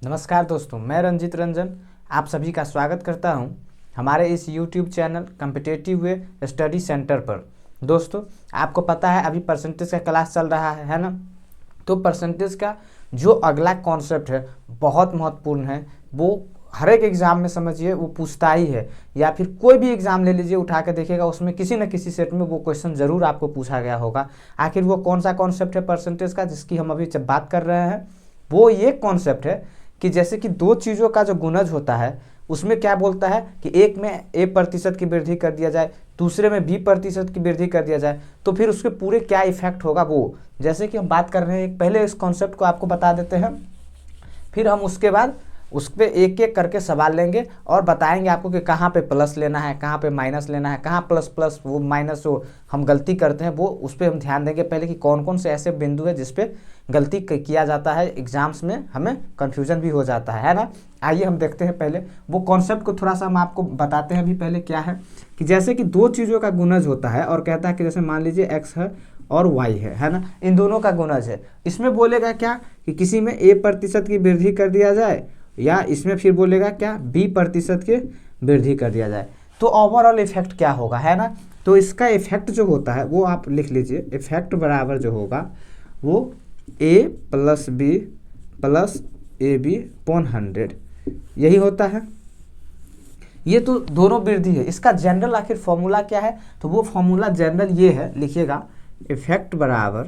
नमस्कार दोस्तों, मैं रंजित रंजन आप सभी का स्वागत करता हूं हमारे इस YouTube channel competitive way study centre पर। दोस्तों, आपको पता है अभी परसेंटेज का क्लास चल रहा है ना। तो परसेंटेज का जो अगला कॉन्सेप्ट है बहुत महत्वपूर्ण है। वो हर एक एग्ज़ाम में समझिए वो पूछता ही है, या फिर कोई भी एग्ज़ाम ले लीजिए उठा के देखिएगा, उसमें किसी न किसी सेट में वो क्वेश्चन ज़रूर आपको पूछा गया होगा। आखिर वो कौन सा कॉन्सेप्ट है परसेंटेज का जिसकी हम अभी जब बात कर रहे हैं? वो ये कॉन्सेप्ट है कि जैसे कि दो चीज़ों का जो गुणज होता है उसमें क्या बोलता है कि एक में A% की वृद्धि कर दिया जाए, दूसरे में B% की वृद्धि कर दिया जाए, तो फिर उसके पूरे क्या इफेक्ट होगा। वो जैसे कि हम बात कर रहे हैं, पहले इस कॉन्सेप्ट को आपको बता देते हैं, फिर हम उसके बाद उस पर एक एक करके सवाल लेंगे और बताएंगे आपको कि कहाँ पे प्लस लेना है, कहाँ पे माइनस लेना है, कहाँ प्लस प्लस वो माइनस वो हम गलती करते हैं, वो उस पर हम ध्यान देंगे पहले कि कौन कौन से ऐसे बिंदु है जिस पे गलती किया जाता है, एग्जाम्स में हमें कन्फ्यूजन भी हो जाता है ना। आइए हम देखते हैं पहले वो कॉन्सेप्ट को, थोड़ा सा हम आपको बताते हैं अभी पहले क्या है। कि जैसे कि दो चीज़ों का गुणज होता है और कहता है कि जैसे मान लीजिए x है और y है ना, इन दोनों का गुणज है। इसमें बोलेगा क्या कि किसी में A% की वृद्धि कर दिया जाए, या इसमें फिर बोलेगा क्या B% की वृद्धि कर दिया जाए, तो ओवरऑल इफेक्ट क्या होगा, है ना। तो इसका इफेक्ट जो होता है वो आप लिख लीजिए, इफेक्ट बराबर जो होगा वो A+B+AB/100 यही होता है। ये तो दोनों वृद्धि है। इसका जनरल आखिर फॉर्मूला क्या है, तो वो फॉर्मूला जनरल ये है, लिखिएगा इफेक्ट बराबर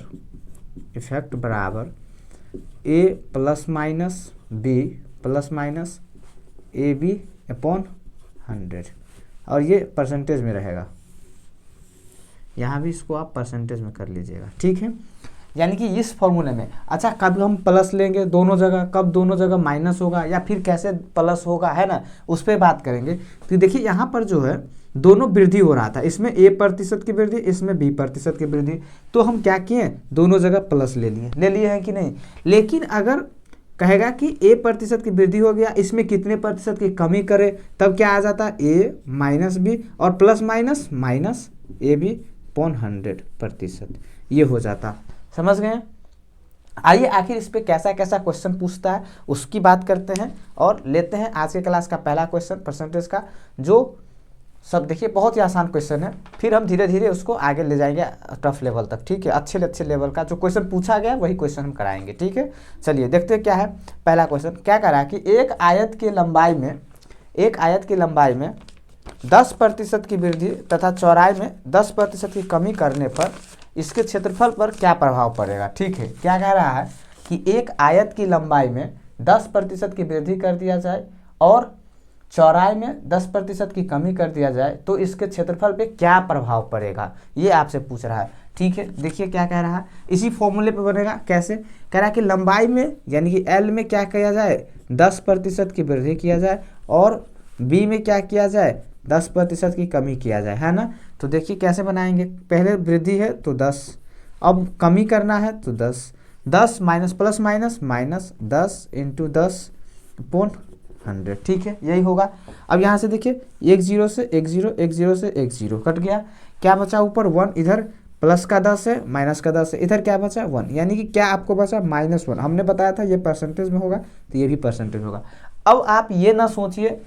A+B+AB/100 और ये परसेंटेज में रहेगा। यहाँ भी इसको आप परसेंटेज में कर लीजिएगा, ठीक है। यानी कि इस फॉर्मूले में अच्छा कब हम प्लस लेंगे दोनों जगह, कब दोनों जगह माइनस होगा, या फिर कैसे प्लस होगा, है ना, उस पर बात करेंगे। तो देखिए यहाँ पर जो है दोनों वृद्धि हो रहा था, इसमें A% की वृद्धि, इसमें B% की वृद्धि, तो हम क्या किए, दोनों जगह प्लस ले लिए हैं कि नहीं। लेकिन अगर कहेगा कि A% की वृद्धि हो गया, इसमें कितने प्रतिशत की कमी करे, तब क्या आ जाता है A-B और प्लस माइनस माइनस AB/100% ये हो जाता। समझ गए। आइए आखिर इस पे कैसा कैसा क्वेश्चन पूछता है उसकी बात करते हैं और लेते हैं आज के क्लास का पहला क्वेश्चन परसेंटेज का, जो सब देखिए बहुत ही आसान क्वेश्चन है। फिर हम धीरे धीरे उसको आगे ले जाएंगे टफ लेवल तक, ठीक है। अच्छे लेवल का जो क्वेश्चन पूछा गया वही क्वेश्चन हम कराएंगे, ठीक है। चलिए देखते हैं क्या है पहला क्वेश्चन। क्या कह रहा है कि एक आयत की लंबाई में 10% की वृद्धि तथा चौड़ाई में 10% की कमी करने पर इसके क्षेत्रफल पर क्या प्रभाव पड़ेगा, ठीक है। क्या कह रहा है कि एक आयत की लंबाई में 10% की वृद्धि कर दिया जाए और चौड़ाई में 10% की कमी कर दिया जाए तो इसके क्षेत्रफल पे क्या प्रभाव पड़ेगा, ये आपसे पूछ रहा है, ठीक है। देखिए क्या कह रहा है, इसी फॉर्मूले पे बनेगा। कैसे कह रहा है कि लंबाई में यानी कि L में क्या किया जाए, 10% की वृद्धि किया जाए, और B में क्या किया जाए, 10% की कमी किया जाए, है ना। तो देखिए कैसे बनाएंगे, पहले वृद्धि है तो 10, अब कमी करना है तो 10 माइनस प्लस माइनस माइनस 10 × 10/100, ठीक है, यही होगा। अब यहाँ से देखिए एक जीरो से एक जीरो कट गया, क्या बचा ऊपर 1, इधर प्लस का 10 है माइनस का 10 है, इधर क्या बचा 1, यानी कि क्या आपको बचा -1। हमने बताया था ये परसेंटेज में होगा तो ये भी परसेंटेज होगा। अब आप ये ना सोचिए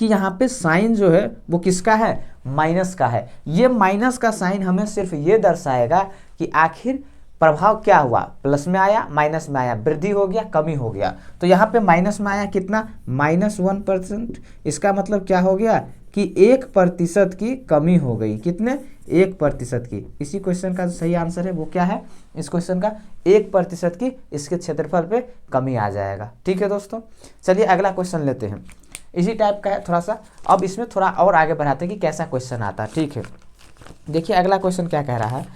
कि यहाँ पे साइन जो है वो किसका है, माइनस का है। ये माइनस का साइन हमें सिर्फ ये दर्शाएगा कि आखिर प्रभाव क्या हुआ, प्लस में आया माइनस में आया, वृद्धि हो गया कमी हो गया। तो यहाँ पे माइनस में आया कितना, -1%। इसका मतलब क्या हो गया कि 1% की कमी हो गई, कितने, 1% की। इसी क्वेश्चन का सही आंसर है वो क्या है, इस क्वेश्चन का 1% की इसके क्षेत्रफल पे कमी आ जाएगा, ठीक है दोस्तों। चलिए अगला क्वेश्चन लेते हैं, इसी टाइप का है थोड़ा सा। अब इसमें थोड़ा और आगे बढ़ाते हैं कि कैसा क्वेश्चन आता है, ठीक है। देखिए अगला क्वेश्चन क्या कह रहा है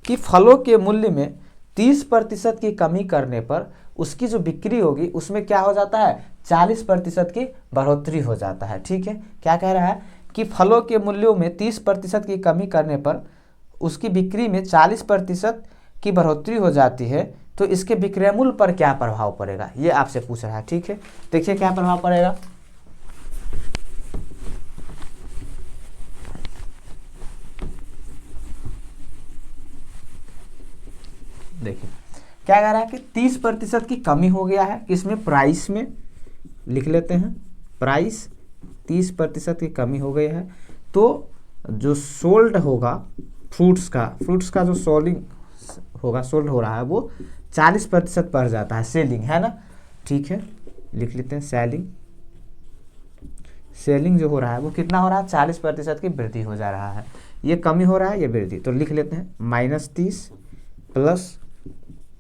कि फलों के मूल्य में 30% की कमी करने पर उसकी जो बिक्री होगी उसमें क्या हो जाता है, 40% की बढ़ोतरी हो जाता है, ठीक है। क्या कह रहा है कि फलों के मूल्यों में 30% की कमी करने पर उसकी बिक्री में 40% की बढ़ोतरी हो जाती है, तो इसके विक्रय मूल्य पर क्या प्रभाव पड़ेगा, ये आपसे पूछ रहा है, ठीक है। देखिए क्या प्रभाव पड़ेगा, देखिए क्या कह रहा है कि 30% की कमी हो गया है, किसमें, प्राइस में, लिख लेते हैं प्राइस 30% की कमी हो गई है, तो जो सोल्ड होगा फ्रूट्स का जो सोल्ड हो रहा है वो 40% बढ़ जाता है, सेलिंग है ना। ठीक है, लिख लेते हैं सेलिंग जो हो रहा है वो कितना हो रहा है, 40% की वृद्धि हो जा रहा है। ये कमी हो रहा है, ये वृद्धि, तो लिख लेते हैं -30 प्लस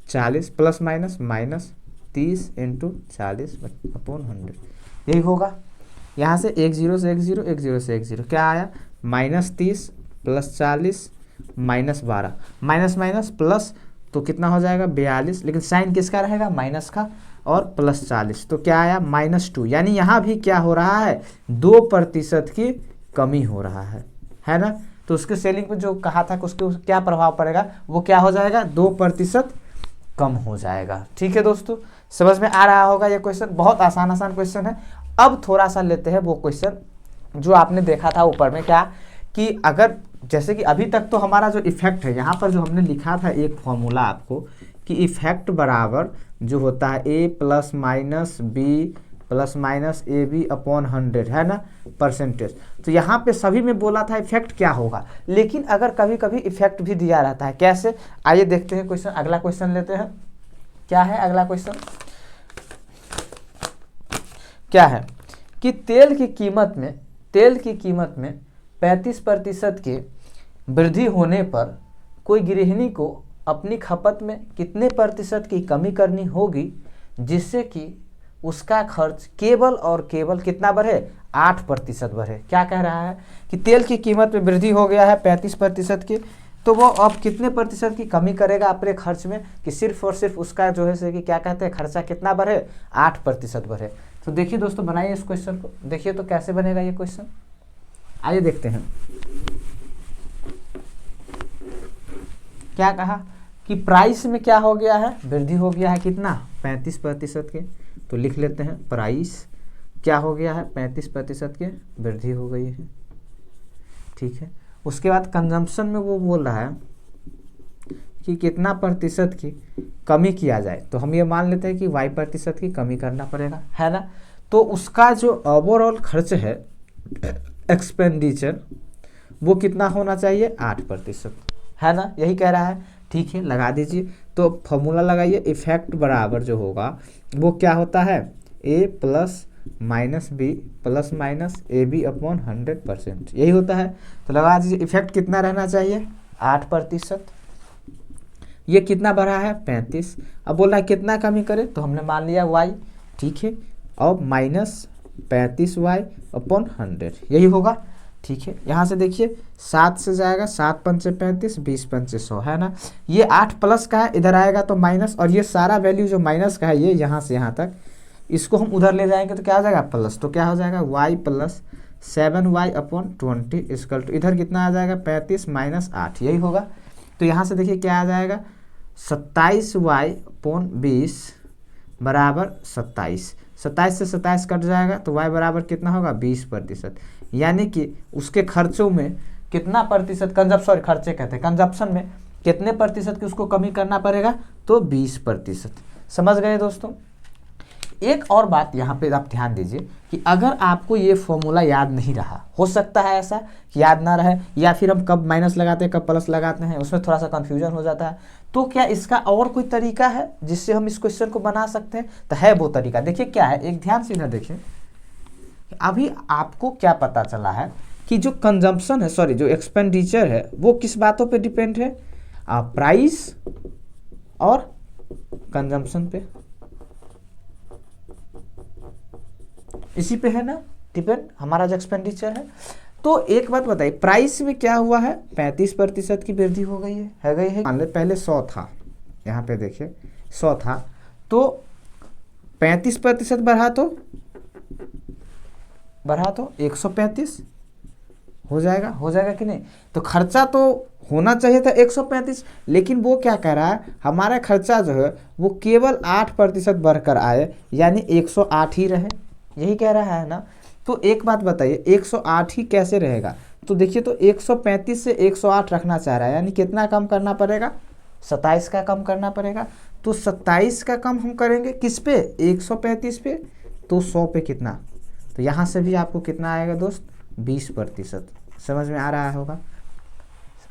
40 प्लस माइनस 30 × 40/100, यही होगा। यहाँ से एक जीरो से एक जीरो क्या आया, -30 प्लस 40 -12, माइनस प्लस तो कितना हो जाएगा 42, लेकिन साइन किसका रहेगा, माइनस का, और प्लस 40 तो क्या आया -2। यानी यहाँ भी क्या हो रहा है, 2% की कमी हो रहा है ना। तो उसके सेलिंग पे जो कहा था कि उसके क्या प्रभाव पड़ेगा, वो क्या हो जाएगा, 2% कम हो जाएगा। ठीक है दोस्तों, समझ में आ रहा होगा ये क्वेश्चन, बहुत आसान क्वेश्चन है। अब थोड़ा सा लेते हैं वो क्वेश्चन जो आपने देखा था ऊपर में, क्या कि अगर जैसे कि अभी तक तो हमारा जो इफेक्ट है, यहाँ पर जो हमने लिखा था एक फॉर्मूला आपको कि इफेक्ट बराबर जो होता है a + - b ± AB/100 है ना, परसेंटेज। तो यहाँ पे सभी में बोला था इफेक्ट क्या होगा, लेकिन अगर कभी कभी इफेक्ट भी दिया रहता है, कैसे, आइए देखते हैं क्वेश्चन। अगला क्वेश्चन लेते हैं, क्या है अगला क्वेश्चन, क्या है कि तेल की कीमत में 35% की वृद्धि होने पर कोई गृहिणी को अपनी खपत में कितने प्रतिशत की कमी करनी होगी जिससे कि उसका खर्च केवल और केवल कितना बढ़े, 8% बढ़े। क्या कह रहा है कि तेल की कीमत में वृद्धि हो गया है 35% की, तो वो अब कितने प्रतिशत की कमी करेगा अपने खर्च में कि सिर्फ और सिर्फ उसका जो है कि क्या कहते हैं, खर्चा कितना बढ़े, 8% बढ़े। तो देखिए दोस्तों, बनाइए इस क्वेश्चन को, देखिए तो कैसे बनेगा ये क्वेश्चन, आइए देखते हैं। क्या कहा कि प्राइस में क्या हो गया है, वृद्धि हो गया है कितना, 35% के, तो लिख लेते हैं प्राइस क्या हो गया है, 35% के वृद्धि हो गई है। ठीक है, उसके बाद कंजम्पशन में वो बोल रहा है कि कितना प्रतिशत की कमी किया जाए, तो हम ये मान लेते हैं कि y% की कमी करना पड़ेगा, है ना। तो उसका जो ओवरऑल खर्च है, एक्सपेंडिचर, वो कितना होना चाहिए, 8%, है ना, यही कह रहा है। ठीक है, लगा दीजिए, तो फॉर्मूला लगाइए, इफेक्ट बराबर जो होगा वो क्या होता है, a + - b ± AB/100%, यही होता है। तो लगा दीजिए, इफेक्ट कितना रहना चाहिए, 8%, ये कितना बढ़ा है, 35। अब बोल रहा है कितना कमी करे, तो हमने मान लिया y, ठीक है, और -35y/100, यही होगा। ठीक है, यहाँ से देखिए 7 से जाएगा, 7 × 5 = 35, 20 × 5 = 100, है ना। ये 8 प्लस का है, इधर आएगा तो माइनस, और ये सारा वैल्यू जो माइनस का है, ये यहाँ से यहाँ तक, इसको हम उधर ले जाएंगे तो क्या हो जाएगा, प्लस, तो क्या हो जाएगा y + 7y/20 इधर कितना आ जाएगा, 35 - 8, यही होगा। तो यहाँ से देखिए क्या आ जाएगा, 27y/20 बराबर 27, 27 से 27 कट जाएगा, तो y बराबर कितना होगा, 20%। यानी कि उसके खर्चों में कितना प्रतिशत, खर्चे कहते हैं, कंजप्शन में कितने प्रतिशत की उसको कमी करना पड़ेगा, तो 20%। समझ गए दोस्तों। एक और बात यहाँ पे आप ध्यान दीजिए कि अगर आपको ये फॉर्मूला याद नहीं रहा, हो सकता है ऐसा कि याद ना रहे, या फिर हम कब माइनस लगाते हैं कब प्लस लगाते हैं उसमें थोड़ा सा कन्फ्यूजन हो जाता है, तो क्या इसका और कोई तरीका है जिससे हम इस क्वेश्चन को बना सकते हैं, तो है वो तरीका। देखिए क्या है, एक ध्यान से इधर देखिए, अभी आपको क्या पता चला है कि जो कंजम्पशन है, सॉरी जो एक्सपेंडिचर है, वो किस बातों पे डिपेंड है, प्राइस और कंजम्पशन पे, इसी पे है ना डिपेंड हमारा जो एक्सपेंडिचर है। तो एक बात बताइए, प्राइस में क्या हुआ है, 35% की वृद्धि हो गई है गई है। मान ले पहले 100 था, यहाँ पे देखिए 100 था, तो 35% बढ़ा तो 135 हो जाएगा कि नहीं। तो खर्चा तो होना चाहिए था 135, लेकिन वो क्या कह रहा है, हमारा खर्चा जो है वो केवल 8% बढ़कर आए, यानी 108 ही रहे, यही कह रहा है ना। तो एक बात बताइए, 108 ही कैसे रहेगा, तो देखिए तो 135 से 108 रखना चाह रहा है, यानी कितना कम करना पड़ेगा, 27 का कम करना पड़ेगा। तो 27 का कम हम करेंगे किस पे, 135 पे, तो 100 पे कितना, तो यहाँ से भी आपको कितना आएगा दोस्त, 20%। समझ में आ रहा होगा,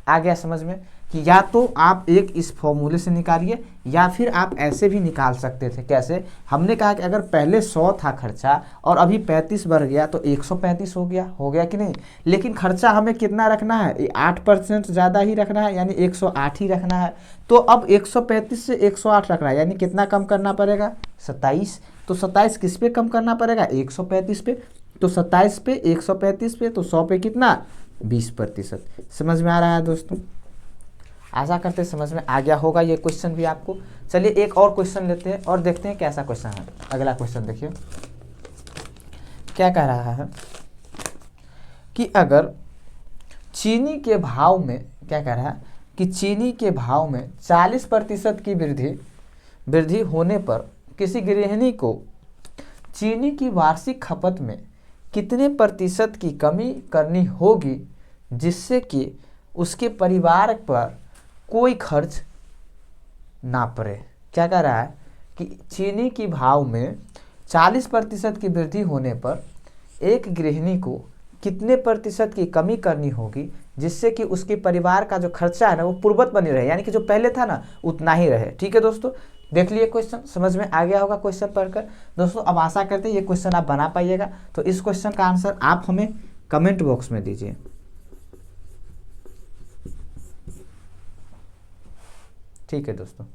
आ गया समझ में कि या तो आप एक इस फॉर्मूले से निकालिए या फिर आप ऐसे भी निकाल सकते थे। कैसे, हमने कहा कि अगर पहले 100 था खर्चा और अभी 35 बढ़ गया तो 135 हो गया कि नहीं। लेकिन खर्चा हमें कितना रखना है, 8% ज़्यादा ही रखना है, यानी 108 ही रखना है। तो अब 135 से 108 रखना है, यानी कितना कम करना पड़ेगा, 27। तो 27 किस पे कम करना पड़ेगा, 135 पे। तो 27 पे 135 पे, तो 100 पे कितना, 20%। समझ में आ रहा है दोस्तों, आशा करते समझ में आ गया होगा ये क्वेश्चन भी आपको। चलिए एक और क्वेश्चन लेते हैं और देखते हैं कैसा क्वेश्चन है। अगला क्वेश्चन देखिए क्या कह रहा है कि अगर चीनी के भाव में, क्या कह रहा है कि चीनी के भाव में 40% की वृद्धि होने पर किसी गृहिणी को चीनी की वार्षिक खपत में कितने प्रतिशत की कमी करनी होगी जिससे कि उसके परिवार पर कोई खर्च ना पड़े। क्या कह रहा है कि चीनी की भाव में 40% की वृद्धि होने पर एक गृहिणी को कितने प्रतिशत की कमी करनी होगी जिससे कि उसके परिवार का जो खर्चा है ना वो पूर्ववत बनी रहे, यानी कि जो पहले था ना उतना ही रहे। ठीक है दोस्तों, देख लिए क्वेश्चन, समझ में आ गया होगा क्वेश्चन पढ़कर। दोस्तों अब आशा करते हैं ये क्वेश्चन आप बना पाइएगा। तो इस क्वेश्चन का आंसर आप हमें कमेंट बॉक्स में दीजिए। ठीक है दोस्तों।